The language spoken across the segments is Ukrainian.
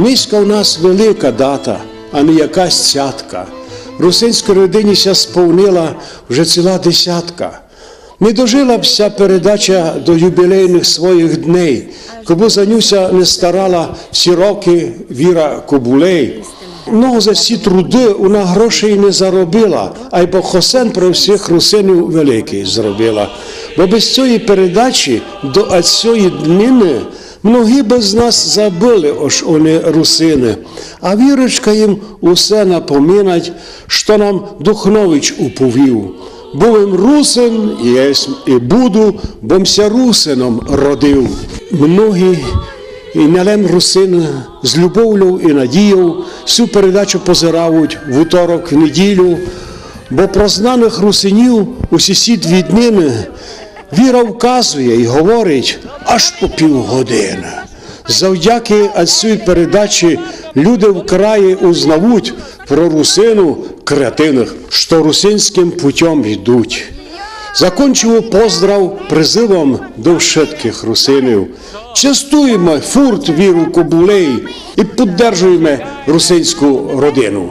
Міська у нас велика дата, а не якась цятка. Русинській родині ся сповнила вже ціла десятка. Не дожила б вся передача до юбілейних своїх дней, коби за нюся не старала всі роки Віра Кобулей. Ну, за всі труди вона грошей не заробила, а й бо Хосен про всіх русинів великий зробила. Бо без цієї передачі до цієї днини многі без нас забили, ось вони русини. А Вірочка їм усе напоминать, що нам Духнович уповів. Був русин, єсть і буду, бомся русином родив. Многі і налем русин з любов'ю і надією всю передачу позирають в уторок, в неділю, бо про знаних русинів усі ці 2 днини Віра вказує і говорить аж по півгодини. Завдяки цій передачі люди в краї узнавуть про русину креативних, що русинським путем йдуть. Закончимо поздрав призивом до вшитких русинів. Частуємо фурт Віру Кобулей і підтримуємо русинську родину.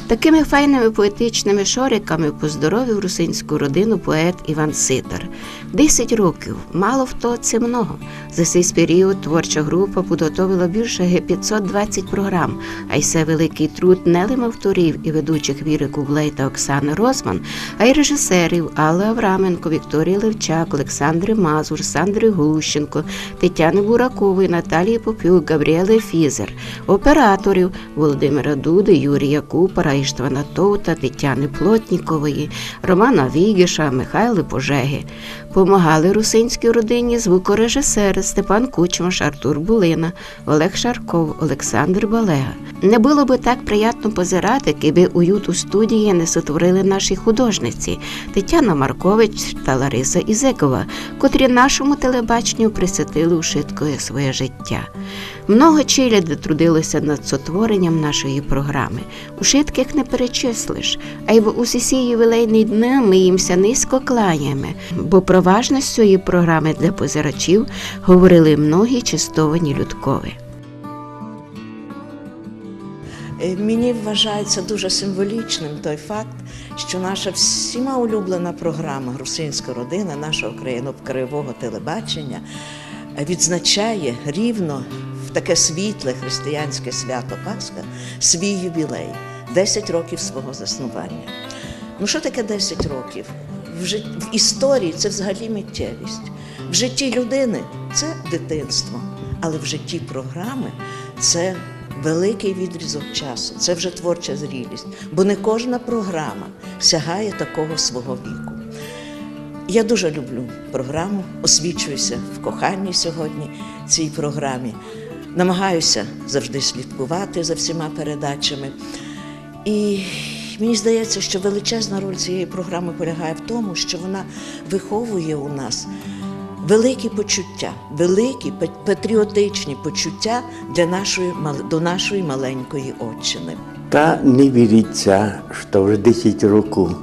Такими файними поетичними шориками поздоровив русинську родину поет Іван Сидор. 10 років, мало хто, це много. За цей період творча група підготовила більше 520 програм, а й це великий труд не лише авторів і ведучих Віри Кобулей та Оксани Розман, а й режисерів Алли Авраменко, Вікторії Левчак, Олександри Мазур, Сандри Глущенко, Тетяни Буракової, Наталії Попюк, Габріели Фізер, операторів Володимира Дуди, Юрія Купара, Іштвана Товта, Тетяни Плотнікової, Романа Вігіша, Михайли Пожеги. Помагали русинській родині звукорежисери Степан Кучмаш, Артур Булина, Олег Шарков, Олександр Балега. Не було би так приємно позирати, якби уют у студії не сотворили наші художниці Тетяна Маркович та Лариса Ізекова, котрі нашому телебаченню присвятили ушиткою своє життя. Много челяди трудилося над сотворенням нашої програми. Ушитких не перечислиш, а й в усі ювілейні дні ми їмся низько кланяємо, бо про важність цієї програми для позирачів говорили многі чистовані людкові. Мені вважається дуже символічним той факт, що наша всіма улюблена програма «Русинська родина» нашого краєвого телебачення відзначає рівно в таке світле християнське свято Пасха свій ювілей – 10 років свого заснування. Ну що таке 10 років? В історії це взагалі миттєвість. В житті людини це дитинство, але в житті програми це великий відрізок часу, це вже творча зрілість, бо не кожна програма сягає такого свого віку. Я дуже люблю програму, освічуюся в коханні сьогодні цій програмі, намагаюся завжди слідкувати за всіма передачами. І мені здається, що величезна роль цієї програми полягає в тому, що вона виховує у нас великі почуття, великі патріотичні почуття до нашої маленької отчини. Та не віриться, що вже 10 років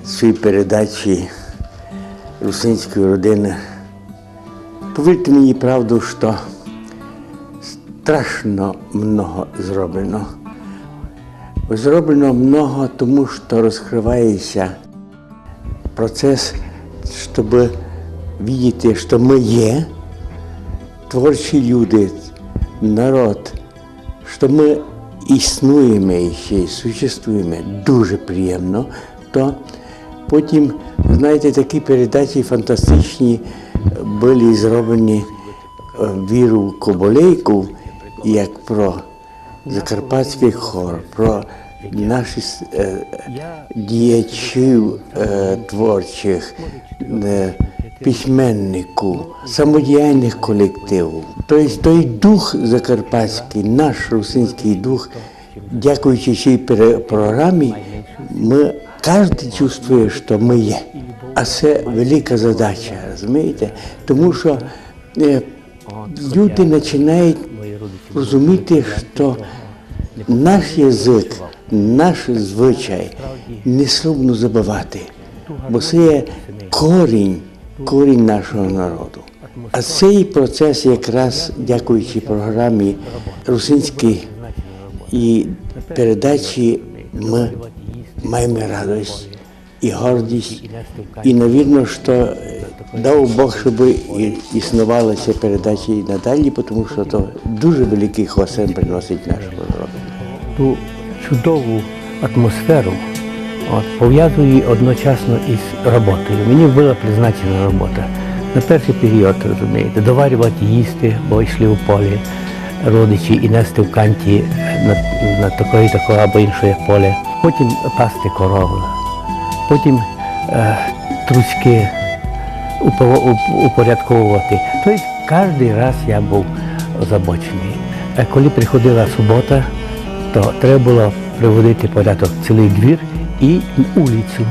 цієї передачі русинської родини. Повірте мені правду, що страшно много зроблено. Зроблено много, тому що розкривається процес, щоб бачити, що ми є творчі люди, народ, що ми існуємо ще, существуємо. Дуже приємно. То потім, знаєте, такі передачі фантастичні були зроблені Віру Кобулейку, як про закарпатський хор, про наших діячів творчих, письменників, самодіяльних колективів. Тобто той дух закарпатський, наш русинський дух, дякуючи цій програмі, ми кожен чувствує, що ми є. А це велика задача, розумієте? Тому що люди починають розуміти, що наш язик, наш звичай не соромно забувати, бо це є корінь нашого народу. А цей процес якраз, дякуючи програмі «Русинській» і передачі, ми маємо радість і гордість. І, навірно, що дав Бог, щоб існувала ця передача і надалі, тому що це дуже великий хосен приносить нашому народу. Ту чудову атмосферу пов'язую одночасно із роботою. Мені була призначена робота. На перший період, розумієте, доварювати їсти, бо йшли у полі родичі і нести в канті на такої або іншої поле. Потім пасти корову, потім труски упорядковувати. Тобто кожен раз я був озабочений. Коли приходила субота, то треба було приводити порядок цілий двір і вулицю,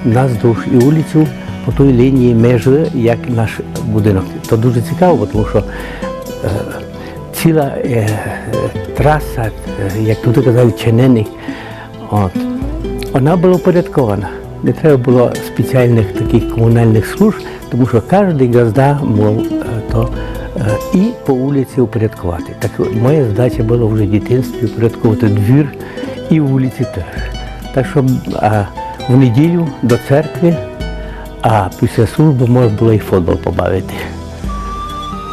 наздовж і вулицю по той лінії межі, як наш будинок. Це дуже цікаво, тому що ціла траса, як тут казали, чинених, вона була упорядкована. Не треба було спеціальних таких комунальних служб, тому що кожен газда мав то і по вулиці упорядкувати. Так моя задача була вже в дитинстві упорядковувати двір і вулиці теж. Так що в неділю до церкви, а після служби можна було і футбол побавити.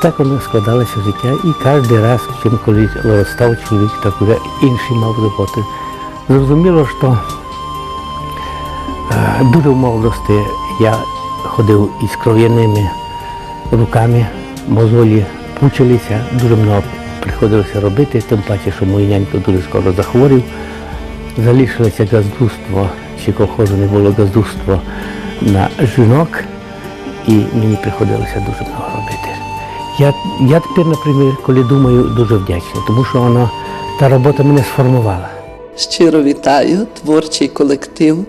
Так воно складалося життя, і кожен раз, чим коли став чоловік, так вже інший мав роботи. Зрозуміло, що дуже в молодості я ходив із кров'яними руками, мозолі пучилися, дуже багато приходилося робити, тим паче, що мій нянько дуже скоро захворів. Залишилося газдуство, чи колхозу не було газдуство на жінок, і мені приходилося дуже багато робити. Я тепер, наприклад, коли думаю, дуже вдячний, тому що та робота мене сформувала. Щиро вітаю творчий колектив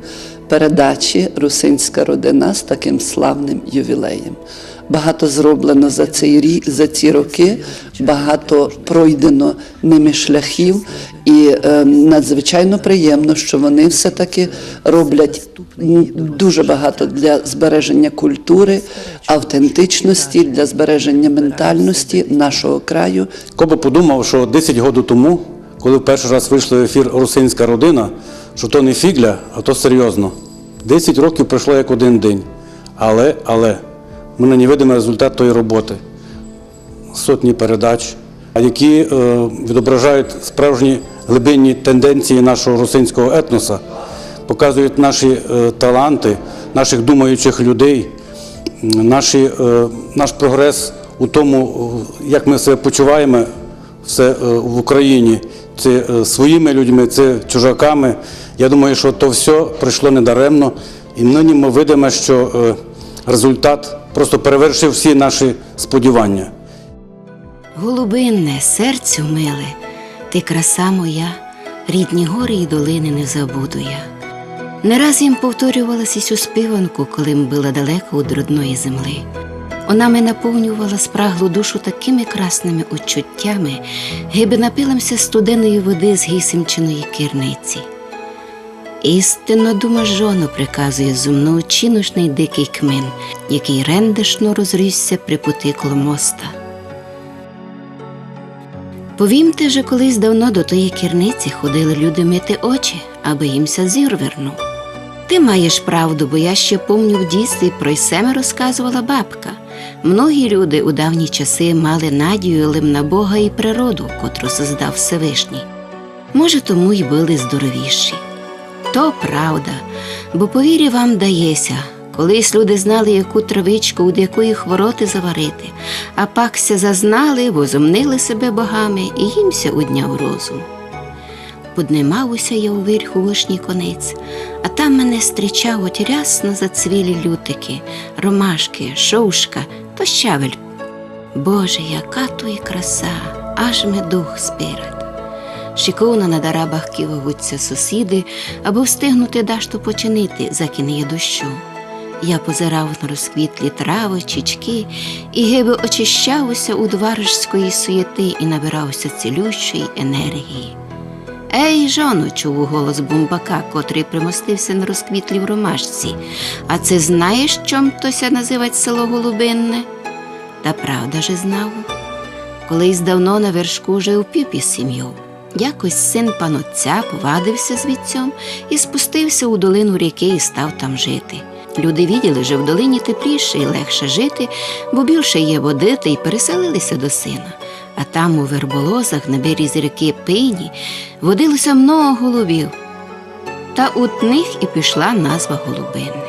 передачі «Русинська родина» з таким славним ювілеєм. Багато зроблено за ці роки, багато пройдено ними шляхів, і надзвичайно приємно, що вони все-таки роблять дуже багато для збереження культури, автентичності, для збереження ментальності нашого краю. Хто би подумав, що 10 років тому, коли в перший раз вийшли в ефір «Русинська родина», що то не фігля, а то серйозно. 10 років пройшло як один день. Але ми на невидимий результат тої роботи. Сотні передач, які відображають справжні глибинні тенденції нашого русинського етноса, показують наші таланти, наших думаючих людей, наш прогрес у тому, як ми себе почуваємо в Україні. Це своїми людьми, це чужаками. Я думаю, що то все пройшло недаремно. І нині ми видимо, що результат просто перевершив всі наші сподівання. Голубинне, серцю миле, ти краса моя, рідні гори і долини не забуду я. Не раз їм повторювалася цю співанку, коли ми були далеко від родної земли. Вона мене наповнювала спраглу душу такими красними учуттями, гиби напилимся студеної води з гісімчиної кірниці. Істинно дума жону приказує зумно учиношний дикий кмин, який рендешно розрісся при путі коло моста. Повімте же, колись давно до тої кірниці ходили люди мити очі, аби їмся зір вернув. Ти маєш правду, бо я ще помню в дійстві про себе розказувала бабка. Многі люди у давні часи мали надію лим на Бога і природу, котру создав Всевишній. Може, тому й були здоровіші. То правда, бо повірі вам дається, колись люди знали, яку травичку, від якої хвороти заварити, а пакся зазнали, возомнили себе богами і їмся удняв розум. Поднимався я у верху вишній конець, а там мене зустрічав от рясно зацвілі лютики, ромашки, шовшка то щавель. Боже, яка то і краса, аж ми дух спирать. Шиковно на дарабах киваються сусіди, аби встигнути дашту починити, заки не є дощу. Я позирав на розквітлі трави, чічки, і гиби очищався у дваржської суєти і набирався цілющої енергії. «Ей, жоно!» – чув голос бумбака, котрий примостився на розквітлій ромашці. «А це знаєш, чом тося називать село Голубинне?» Та правда же знав. Колись давно на вершку жив піп із сім'єю. Якось син панотця повадився звідцьом і спустився у долину ріки і став там жити. Люди виділи, що в долині тепліше і легше жити, бо більше є води, та й переселилися до сина. А там у верболозах на березі ріки Пині водилося много голубів. Та от них і пішла назва Голубинне.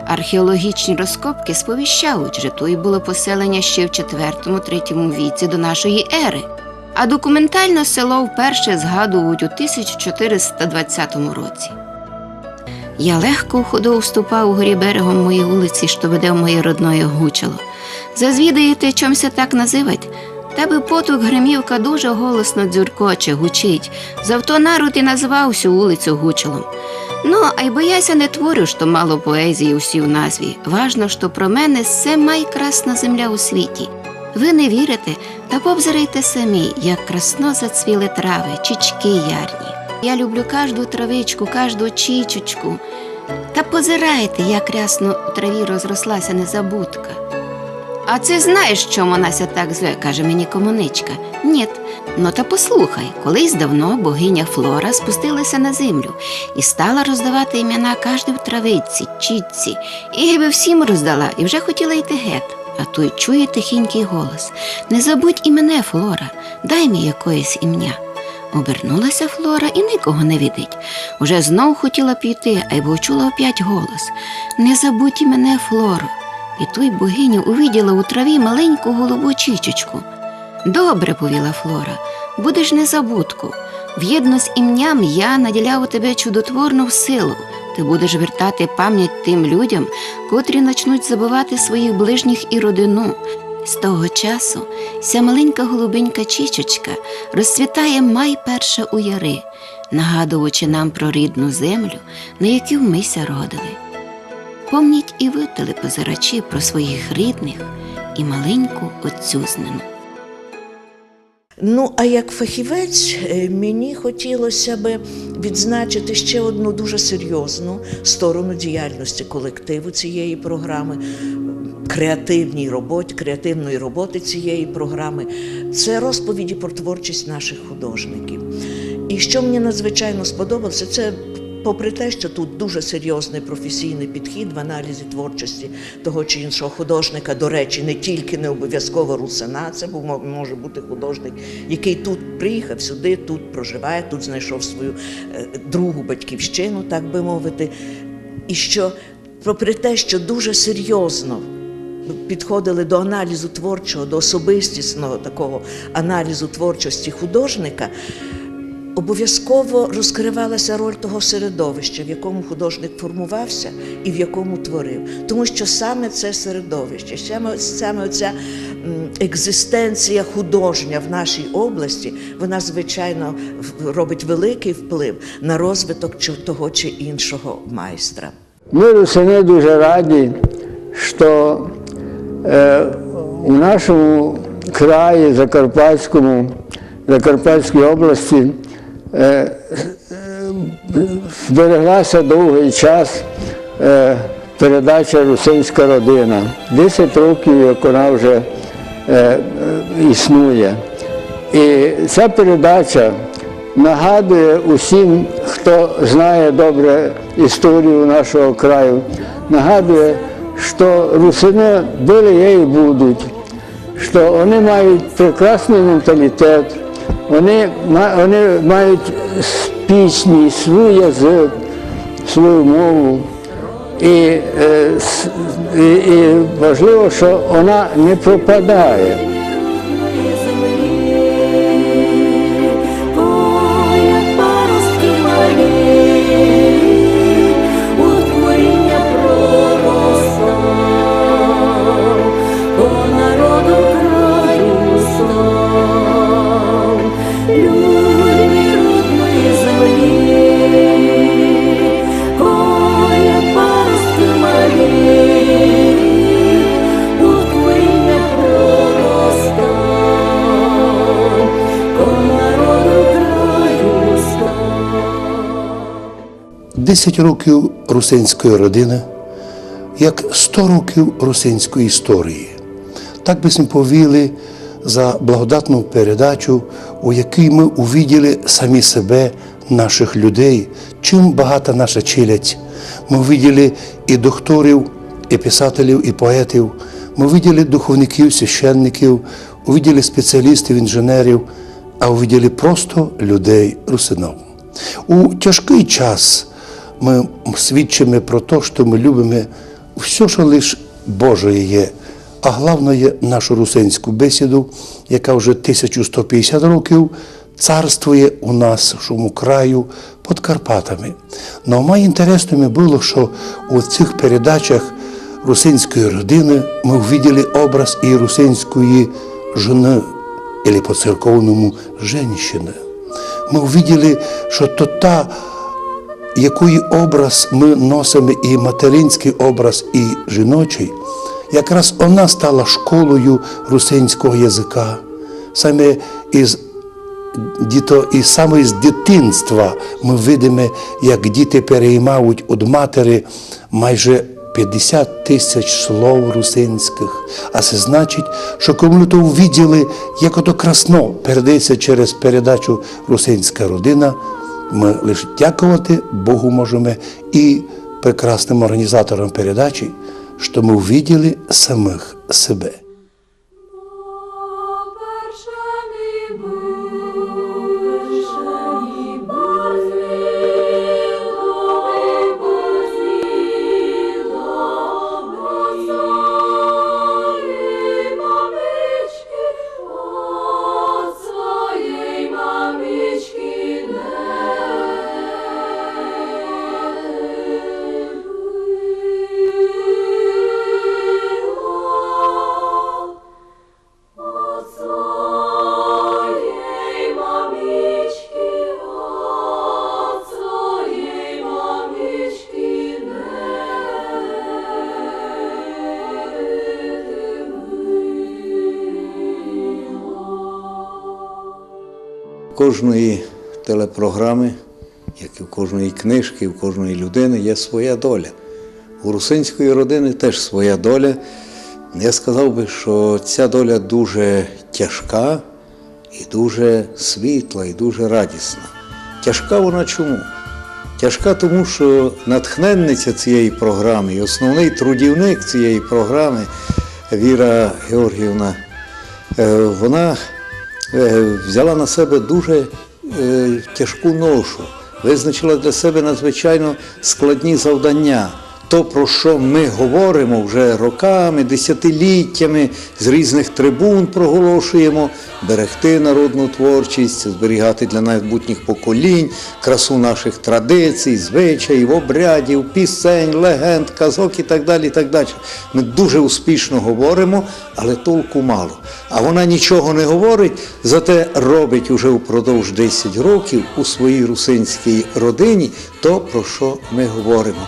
Археологічні розкопки сповіщають, що то й було поселення ще в 4-3 віці до нашої ери, а документально село вперше згадують у 1420 році. Я легко у ходу вступав у горі берегом моєї вулиці, що веде в моє родное Гучало. Зазвідаєте, чомся так називать? Та би потук Гримівка дуже голосно дзюркоче, гучить. Завто народ і назвав всю вулицю Гучалом. Ну, а й бояся не творю, що мало поезії усі в назві. Важно, що про мене все майкрасна земля у світі. Ви не вірите, та побзирайте самі, як красно зацвіли трави, чічки ярні. Я люблю кожну травичку, кожну чічечку. Та позирайте, як рясно у траві розрослася незабудка. А це знаєш, чому вона ся так зве, каже мені комуничка. Ні, ну та послухай, колись давно богиня Флора спустилася на землю і стала роздавати імена кожній в травиці, чітці. І гиби всім роздала, і вже хотіла йти геть. А той чує тихенький голос: «Не забудь і мене, Флора, дай мені якоїсь ім'я». Обернулася Флора і нікого не видить. Уже знов хотіла піти, а й бо чула опять голос: «Не забудь і мене, Флоро». І той богиня увиділа у траві маленьку голубу чічечку. «Добре, – повіла Флора, – будеш незабудку. В'єдно з ім'ям я наділяв у тебе чудотворну силу. Ти будеш вертати пам'ять тим людям, котрі начнуть забувати своїх ближніх і родину. З того часу ся маленька голубенька чічечка розцвітає май перша у яри, нагадуючи нам про рідну землю, на яку мися родили. Помніть і ви, телепозирачі, про своїх рідних і маленьку отцюзнину». Ну, а як фахівець, мені хотілося би відзначити ще одну дуже серйозну сторону діяльності колективу цієї програми, креативної роботи цієї програми. Це розповіді про творчість наших художників. І що мені надзвичайно сподобалося, це попри те, що тут дуже серйозний професійний підхід в аналізі творчості того чи іншого художника, до речі, не обов'язково русина, це може бути художник, який тут приїхав сюди, тут проживає, тут знайшов свою другу батьківщину, так би мовити. І що попри те, що дуже серйозно підходили до аналізу творчого, до особистісного такого аналізу творчості художника, обов'язково розкривалася роль того середовища, в якому художник формувався і в якому творив. Тому що саме це середовище, саме ця екзистенція художня в нашій області, вона, звичайно, робить великий вплив на розвиток того чи іншого майстра. Ми, русини, дуже раді, що у нашому краї Закарпатській області збереглася довгий час передача «Русинська родина». 10 років, як вона вже існує. І ця передача нагадує усім, хто знає добре історію нашого краю, нагадує, що русини були є і будуть, що вони мають прекрасний менталітет, вони мають пісні, свій язик, свою мову. І важливо, що вона не пропадає. «10 років русинської родини, як 100 років русинської історії. Так би сим повіли за благодатну передачу, у якій ми увиділи самі себе, наших людей, чим багата наша челядь. Ми увиділи і докторів, і писателів, і поетів, ми увиділи духовників, священників, увиділи спеціалістів, інженерів, а увиділи просто людей, русинов. У тяжкий час ми свідчимо про те, що ми любимо все, що лише Боже є, а головне є нашу русинську бесіду, яка вже 1150 років царствує у нашому краю під Карпатами. Но має інтересно було, що у цих передачах русинської родини ми увидели образ і русинської жени, або по-церковному женщини. Ми увидели, що то та, який образ ми носимо, і материнський образ, і жіночий, якраз вона стала школою русинського язика. Саме саме з дитинства ми видимо, як діти переймають від матері майже 50 тисяч слов русинських. А це значить, що коли то увиділи, як ото красно передається через передачу «Русинська родина», ми лише дякувати Богу можемо і прекрасним організаторам передачі, що ми увиділи самих себе. Кожної телепрограми, як і в кожної книжки, в кожної людини є своя доля. У русинської родини теж своя доля. Я сказав би, що ця доля дуже тяжка і дуже світла, і дуже радісна. Тяжка вона чому? Тяжка тому, що натхненниця цієї програми і основний трудівник цієї програми Віра Георгіївна, вона взяла на себе дуже тяжку ношу, визначила для себе надзвичайно складні завдання. То, про що ми говоримо вже роками, десятиліттями, з різних трибун проголошуємо, берегти народну творчість, зберігати для майбутніх поколінь, красу наших традицій, звичаїв, обрядів, пісень, легенд, казок і так далі, і так далі. Ми дуже успішно говоримо, але толку мало. А вона нічого не говорить, зате робить уже впродовж 10 років у своїй русинській родині то, про що ми говоримо.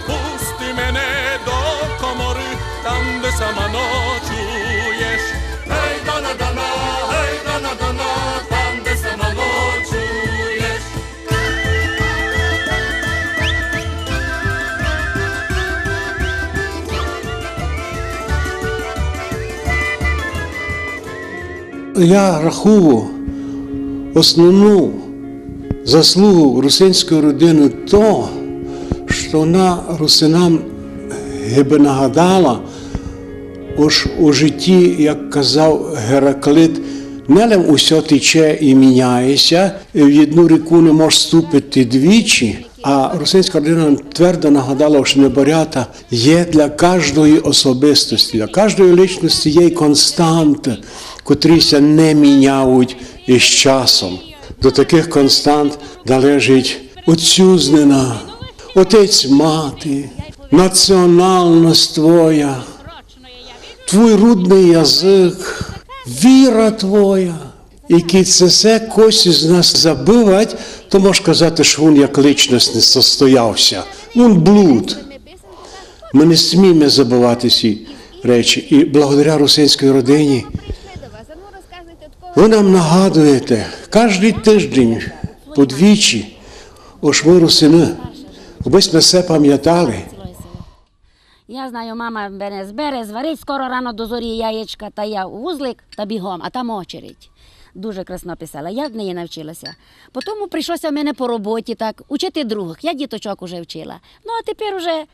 Пусти мене до комори, там, де сама ночуєш. Гей, дана, гей, дана, там, де сама ночуєш. я рахую основну заслугу русинської родини то, що вона русинам гиби нагадала у житті, як казав Гераклит, нелем усе тече і міняється, в одну ріку не може ступити двічі, а русинська родина твердо нагадала, що неборята є для кожної особистості, для кожної личності є константи, котріся не міняють із часом. До таких констант належить отцюзнина, отець-мати, національність твоя, твій рідний язик, віра твоя. І це все когось з нас забивать, то можна казати, що він як личність не состоявся. Він блуд. Ми не сміємо забувати ці речі. І благодаря русинській родині ви нам нагадуєте кожен тиждень подвічі, ось ми русини, аби ми все пам'ятали. Я знаю, мама мене збере, зварить скоро рано до зорі яєчка, та я у вузлик та бігом, а там очередь. Дуже красно писала, я в неї навчилася. Потім прийшлося в мене по роботі так, учити других, я діточок уже вчила. Ну, а тепер уже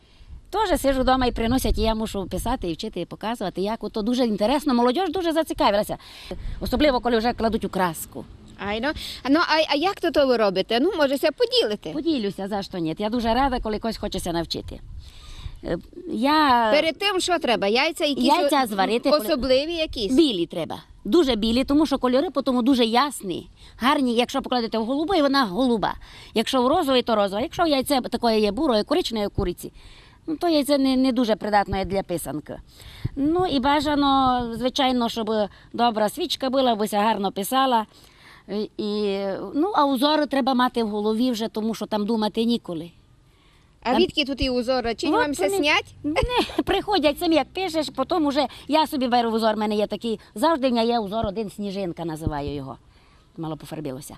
теж сиджу вдома і приносять, і я мушу писати, і вчити, і показувати, як ото дуже інтересно, молодь дуже зацікавилася. Особливо, коли вже кладуть у краску. А як то ви робите? Ну, можете поділити. Поділюся, за що ні. Я дуже рада, коли когось хочеться навчити. Перед тим, що треба? Яйця якісь Яйця зварити. особливі якісь? Білі треба. Дуже білі, тому що кольори потім дуже ясні, гарні. Якщо покладете в голубу, і вона голуба. Якщо в розовий, то розова. Якщо яйце таке є бурое, коричневе куриці, ну, то яйце не дуже придатне для писанки. Ну і бажано, звичайно, щоб добра свічка була, бо гарно писала. Ну, а узори треба мати в голові вже, тому що там думати ніколи. А відки тут і узори? Чи вам все снять? Не, приходять самі, як пишеш, потім вже я собі беру узор, в мене є такий, завжди в мене є узор один, сніжинка називаю його. Мало пофарбилося.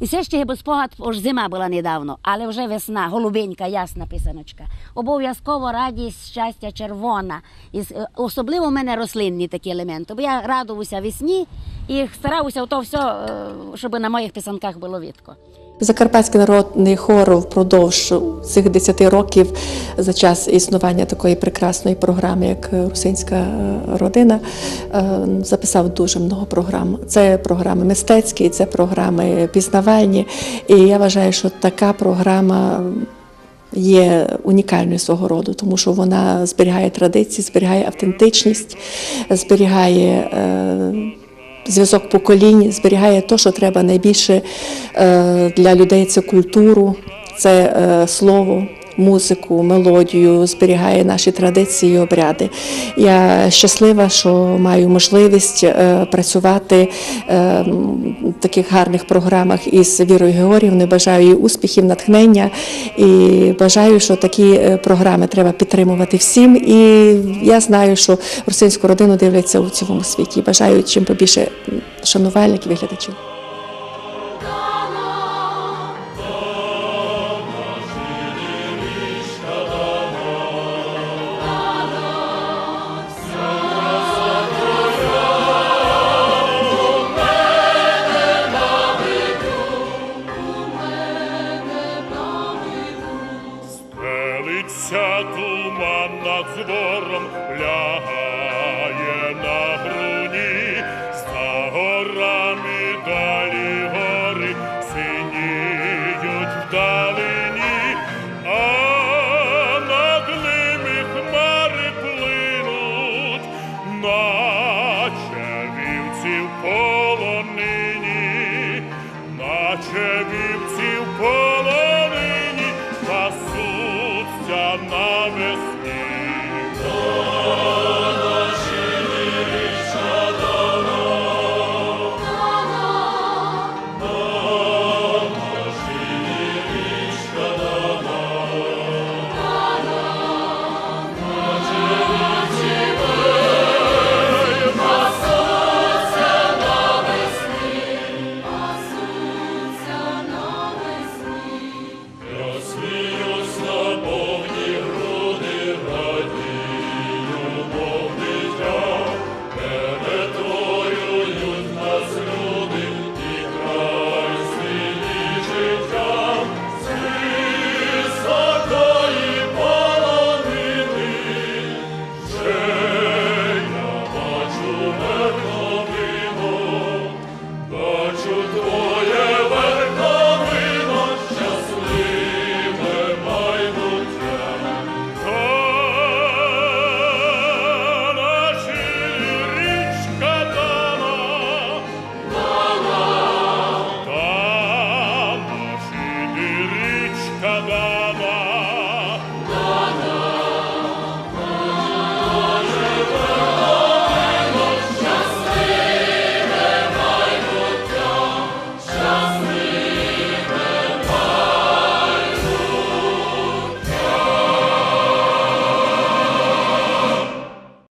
І все ще без спогад, ось зима була недавно, але вже весна, голубенька, ясна писаночка. Обов'язково радість, щастя, червона. І особливо в мене рослинні такі елементи, бо я радуюся весні і стараюся в то все, щоб на моїх писанках було видко. Закарпатський народний хор впродовж цих 10 років за час існування такої прекрасної програми, як «Русинська родина», записав дуже много програм. Це програми мистецькі, це програми пізнавальні. І я вважаю, що така програма є унікальною свого роду, тому що вона зберігає традиції, зберігає автентичність, зберігає зв'язок поколінь, зберігає те, що треба найбільше для людей – це культуру, це слово, музику, мелодію, зберігає наші традиції і обряди. Я щаслива, що маю можливість працювати в таких гарних програмах із Вірою Георгіївною. Бажаю їй успіхів, натхнення і бажаю, що такі програми треба підтримувати всім. І я знаю, що русинську родину дивляться у цілому світі. Бажаю чим побільше шанувальників і глядачів. Стелиться туман над двором, лягає на груні, за горами далі гори синіють вдалині, а над ними хмари плинуть, наче вівці в полонині, наче вівці в полонині. Пасуться навесні.